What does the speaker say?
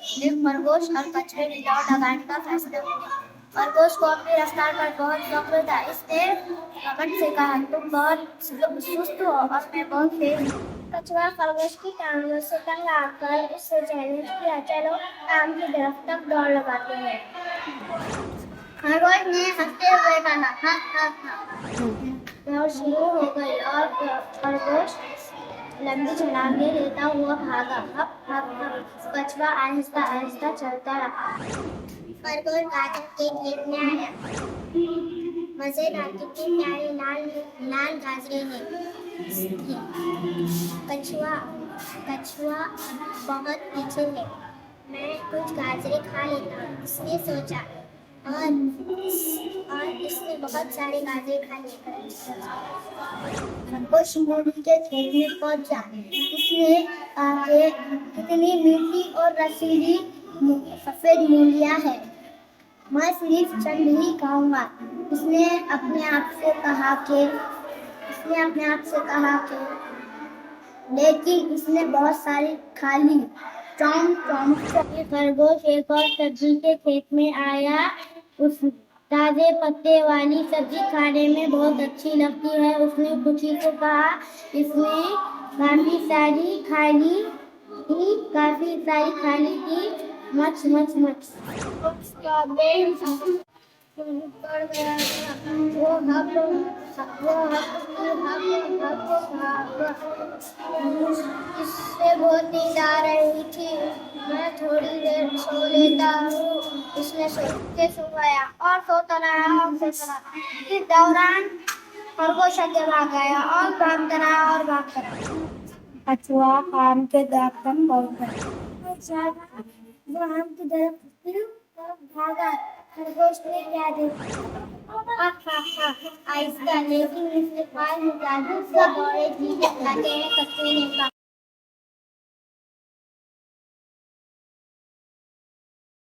फिर खरगोश और कछुए ने दौड़ लगाने का फैसला किया। खरगोश को अपनी रफ्तार पर बहुत फख्र था। इसने घमंड से कहा, तुम बहुत सुस्त हो और मैं बहुत तेज हूँ। कछुआ खरगोश की टांगों से तंग आकर उससे चैलेंज किया, चलो आम की दरख्त तक दौड़ लगाते हैं। खरगोश ने हंसते हुए कहा, हाँ हाँ हाँ। दौड़ शुरू हो गई और खरगोश लंबी छलांगे लेता हुआ भागा। हप हप हप कछुआ आहिस्ता आहिस्ता चलता रहा। खरगोश गाजर के खेत में आया। मजेदार, कितने प्यारे लाल लाल गाजरे हैं। कछुआ कछुआ बहुत पीछे है, मैं कुछ गाजरे खा लेता हूँ, उसने सोचा। और इसने बहुत सारे गाजरे खा लिए। खरगोश मूली के खेत में पहुंचा। इसने आगे कितनी मीठी और रसीली सफेद मूलियां हैं, मैं सिर्फ चंद ही खाऊंगा। उसने अपने आप से कहा कि लेकिन इसने बहुत सारी खा ली। चौं चौं चौं। खरगोश एक और सब्जी के खेत में आया। उस ताजे पत्ते वाली सब्जी खाने में बहुत अच्छी लगती है, उसने खुशी से कहा। इसने काफी सारी खा ली थी। Much much much. उसका पेट बढ़ गया था। वो इससे बहुत नींद आ रही थी, मैं थोड़ी देर सो लेता हूँ। इसने सो गया और सोता रहा। इस दौरान खरगोश आगे भाग गया और भागता रहा। कछुआ आम के दरख्त पर पहुंच गया। वो आम की तरफ भागा। खरगोश ने क्या देखा? आहिस्ता लेकिन इसके पास जादू से दौड़े थी। कछुए ने कहा,